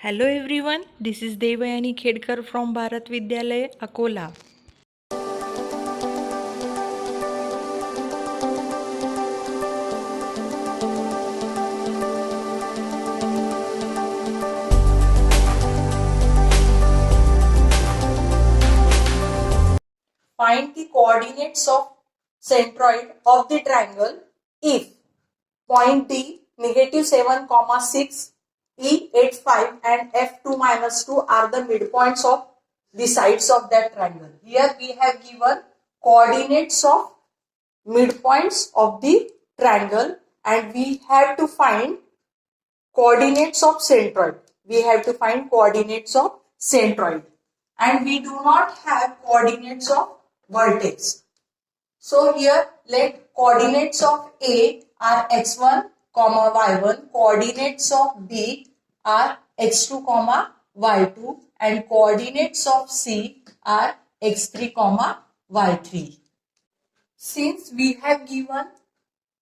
Hello everyone, this is Devayani Khedkar from Bharat Vidyalaya, Akola. Find the coordinates of centroid of the triangle if point D -7, 6, E 8, 5 and F 2 minus 2 are the midpoints of the sides of that triangle. Here we have given coordinates of midpoints of the triangle and we have to find coordinates of centroid. We have to find coordinates of centroid and we do not have coordinates of vertex. So here let coordinates of A are x1, y1, coordinates of B are x2, y2 and coordinates of C are x3, y3. Since we have given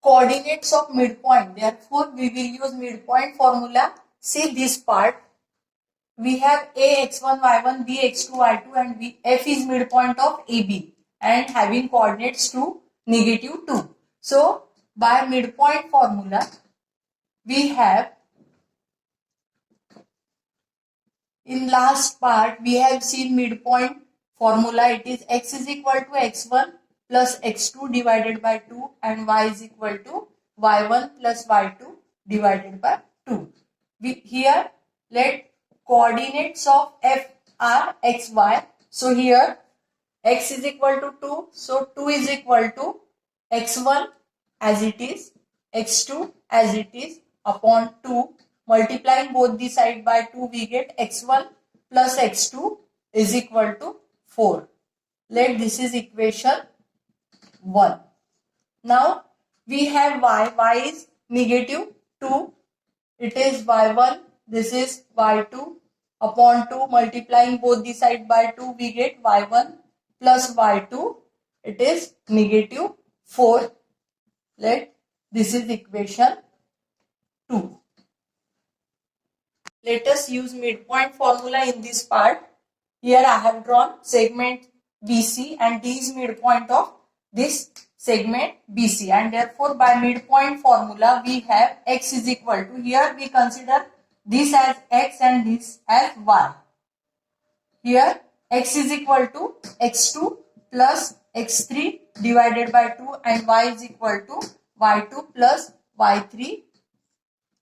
coordinates of midpoint, therefore we will use midpoint formula. See this part. We have A x1 y1, B x2 y2 and F is midpoint of AB and having coordinates to -2. So by midpoint formula we have in last part we have seen midpoint formula. It is x is equal to x1 plus x2 divided by 2 and y is equal to y1 plus y2 divided by 2. Here let coordinates of f are xy. So here x is equal to 2. So 2 is equal to x1 as it is, x2 as it is upon 2. Multiplying both the side by 2 we get x1 plus x2 is equal to 4. Let this is equation 1. Now we have y is -2. It is y1, this is y2 upon 2. Multiplying both the side by 2 we get y1 plus y2. It is -4. Let this is equation 2. Let us use midpoint formula in this part. Here I have drawn segment BC and D is midpoint of this segment BC and therefore by midpoint formula we have x is equal to, here we consider this as x and this as y. Here x is equal to x2 plus x3 divided by 2 and y is equal to y2 plus y3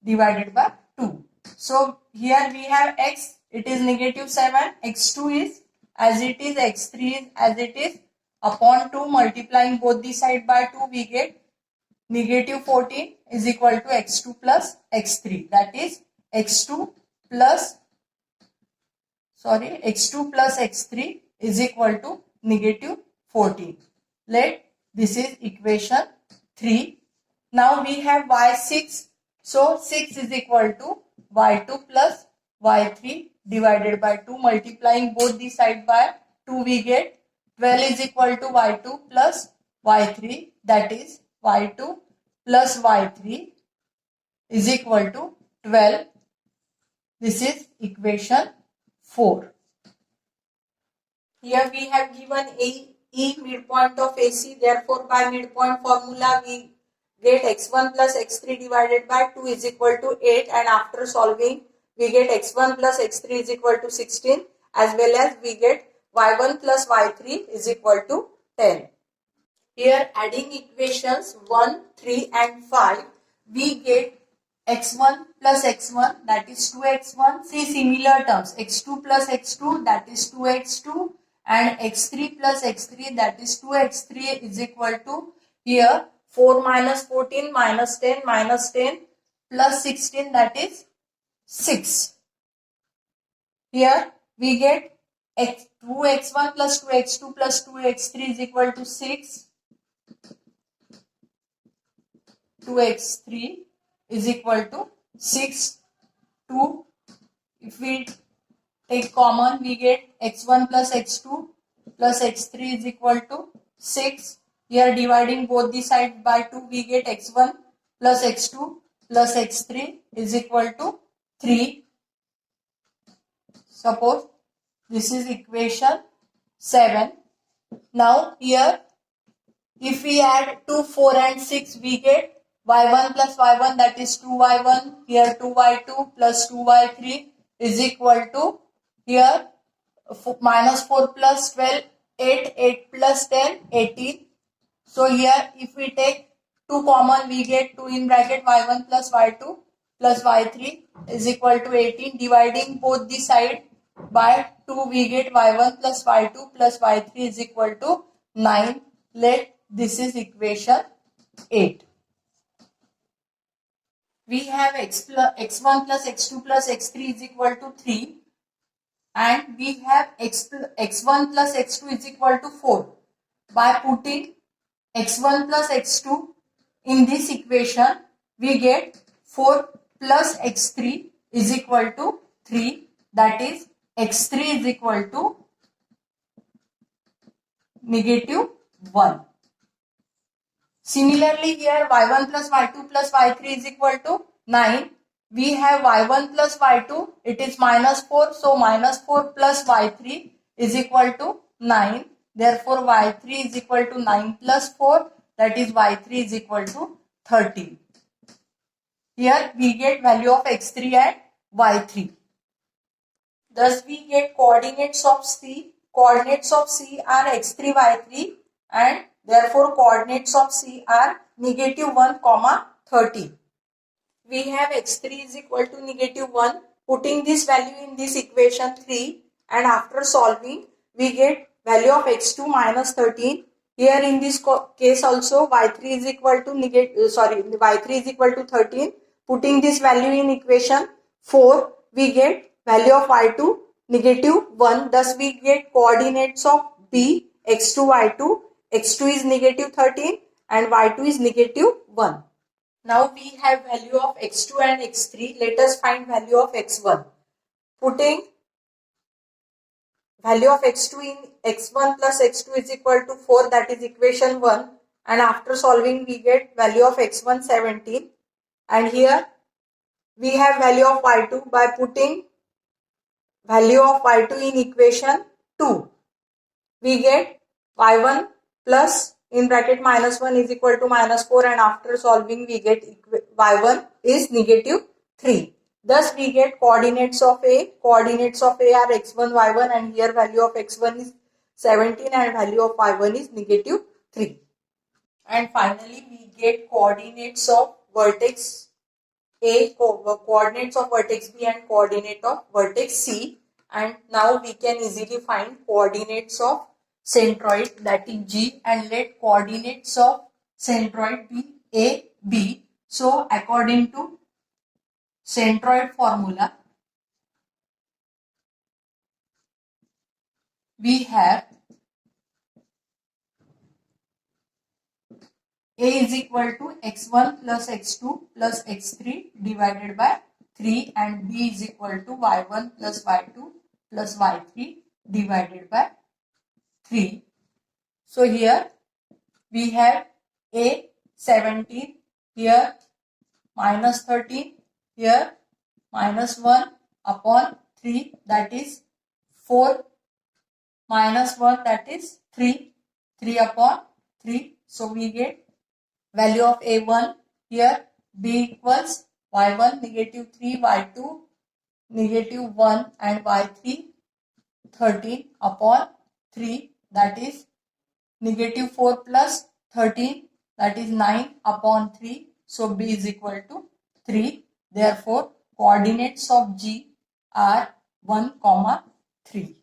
divided by 2. So here we have x, it is -7, x2 is as it is, x3 is as it is upon 2. Multiplying both the side by 2 we get -14 is equal to x2 plus x3, that is x2 plus x3 is equal to -14. Let this is equation 3. Now we have y6. So 6 is equal to y2 plus y3 divided by 2. Multiplying both the side by 2 we get 12 is equal to y2 plus y3, that is y2 plus y3 is equal to 12. This is equation 4. Here we have given E midpoint of AC. Therefore by midpoint formula we get x1 plus x3 divided by 2 is equal to 8 and after solving we get x1 plus x3 is equal to 16 as well as we get y1 plus y3 is equal to 10. Here adding equations 1, 3 and 5 we get x1 plus x1 that is 2x1. See similar terms, x2 plus x2 that is 2x2 and x3 plus x3 that is 2x3 is equal to, here 4 minus 14 minus 10 minus 10 plus 16 that is 6. Here we get 2x1 plus 2x2 plus 2x3 is equal to 6. 2x3 is equal to 6. 2. If we take common we get x1 plus x2 plus x3 is equal to 6. Here dividing both the sides by 2 we get x1 plus x2 plus x3 is equal to 3. Suppose this is equation 7. Now here if we add 2, 4 and 6 we get y1 plus y1 that is 2y1. Here 2y2 plus 2y3 is equal to here minus 4 plus 12 8, 8 plus 10 18. So here if we take 2 common we get 2 in bracket y1 plus y2 plus y3 is equal to 18. Dividing both the side by 2 we get y1 plus y2 plus y3 is equal to 9. Let this is equation 8. We have x1 plus x2 plus x3 is equal to 3 and we have x1 plus x2 is equal to 4. By putting x1 plus x2 in this equation we get 4 plus x3 is equal to 3, that is x3 is equal to negative 1. Similarly here y1 plus y2 plus y3 is equal to 9. We have y1 plus y2, it is minus 4, so minus 4 plus y3 is equal to 9. Therefore y3 is equal to 9 plus 4, that is y3 is equal to 13. Here we get value of x3 and y3. Thus we get coordinates of C. Coordinates of C are x3, y3 and therefore coordinates of C are negative 1, 13. We have x3 is equal to negative 1. Putting this value in this equation 3 and after solving we get value of x2 minus 13. Here in this case also y3 is equal to y3 is equal to 13. Putting this value in equation 4 we get value of y2 negative 1. Thus we get coordinates of B x2 y2. x2 is negative 13 and y2 is negative 1. Now we have value of x2 and x3. Let us find value of x1. Putting value of x2 in x1 plus x2 is equal to 4, that is equation 1, and after solving we get value of x1 17 and here we have value of y2. By putting value of y2 in equation 2 we get y1 plus in bracket minus 1 is equal to minus 4 and after solving we get y1 is negative 3. Thus we get coordinates of A. Coordinates of A are x1, y1 and here value of x1 is 17 and value of y1 is negative 3. And finally we get coordinates of vertex A, coordinates of vertex B and coordinate of vertex C. And now we can easily find coordinates of centroid, that is G, and let coordinates of centroid be A, B. So according to centroid formula we have A is equal to x1 plus x2 plus x3 divided by 3 and B is equal to y1 plus y2 plus y3 divided by 3. So here we have A 17, here minus 13, here minus 1 upon 3, that is 4 minus 1, that is 3, 3 upon 3. So we get value of A1 here B equals y1 negative 3, y2 negative 1 and y3 13 upon 3, that is negative 4 plus 13, that is 9 upon 3. So B is equal to 3. Therefore coordinates of G are 1, 3.